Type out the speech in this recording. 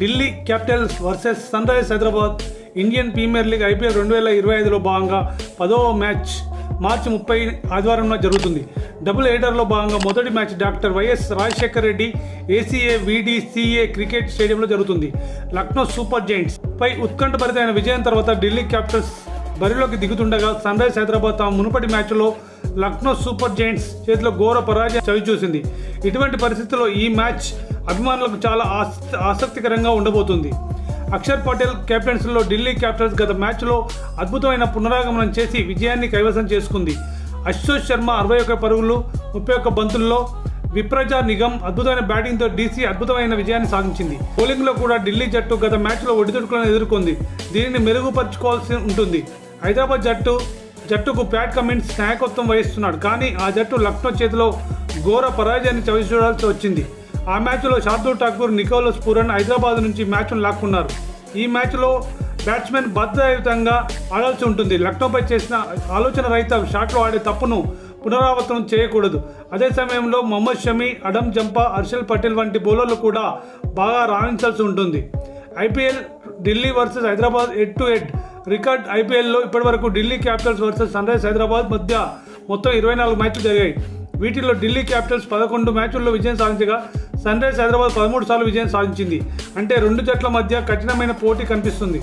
Delhi Capitals versus Sunrisers Hyderabad Indian Premier League IPL 2025లో భాగంగా 10వ మ్యాచ్ మార్చి 30 ఆదివారంలో జరుగుతుంది. డబుల్ హెడర్లో భాగంగా మొదటి match doctor YS Rajasekhara Reddy ACA-VDCA cricket స్టేడియంలో జరుగుతుంది. లక్నో సూపర్ జైంట్స్ పై ఉత్కంఠభరితమైన విజయం తర్వాత ఢిల్లీ క్యాపిటల్స్ బరిలోకి దిగుతుండగా సన్ రైజర్స్ హైదరాబాద్ తమ మునుపటి మ్యాచ్లో లక్నో సూపర్ జైంట్స్ చేతిలో ఘోర పరాజయం చవిచూసింది. ఇటువంటి పరిస్థితుల్లో ఈ మ్యాచ్ అభిమానులకు చాలా ఆసక్తికరంగా ఉండబోతుంది. అక్షర్ పటేల్ కెప్టెన్సీలో ఢిల్లీ క్యాపిటల్స్ గత మ్యాచ్లో అద్భుతమైన పునరాగమనం చేసి విజయాన్ని కైవసం చేసుకుంది. అశోక్ శర్మ 61 పరుగులు 31 బంతుల్లో, విప్రజా నిగమ్ అద్భుతమైన బ్యాటింగ్తో DC అద్భుతమైన విజయాన్ని సాధించింది. బౌలింగ్లో కూడా ఢిల్లీ జట్టు గత మ్యాచ్లో ఒడిదుడుకులను ఎదుర్కొంది. దీనిని మెరుగుపరుచుకోవాల్సి ఉంటుంది. హైదరాబాద్ జట్టుకు ప్యాట్ కమిన్స్ నాయకత్వం వహిస్తున్నాడు. కానీ ఆ జట్టు లక్నో చేతిలో ఘోర పరాజయాన్ని చవిచూడాల్సి వచ్చింది. ఆ మ్యాచ్లో శార్దూల్ ఠాకూర్, నికోలస్ పూరన్ హైదరాబాద్ నుంచి మ్యాచ్ను లాక్కున్నారు. ఈ మ్యాచ్లో బ్యాట్స్మెన్ బాధ్యతాయుతంగా ఆడాల్సి ఉంటుంది. లక్నోపై చేసిన ఆలోచన రహిత షాట్లు ఆడే తప్పును పునరావృతం చేయకూడదు. అదే సమయంలో మొహమ్మద్ షమి, అడమ్ జంపా, హర్షల్ పటేల్ వంటి బౌలర్లు కూడా బాగా రాణించాల్సి ఉంటుంది. IPL Delhi versus Hyderabad head to head record. IPLలో ఇప్పటివరకు Delhi Capitals versus Sunrisers Hyderabad మధ్య మొత్తం 24 మ్యాచ్లు జరిగాయి. వీటిలో ఢిల్లీ క్యాపిటల్స్ 11 మ్యాచ్ల్లో విజయం సాధించగా సన్ రైజర్స్ హైదరాబాద్ 13 సార్లు విజయం సాధించింది. అంటే రెండు జట్ల మధ్య కఠినమైన పోటీ కనిపిస్తుంది.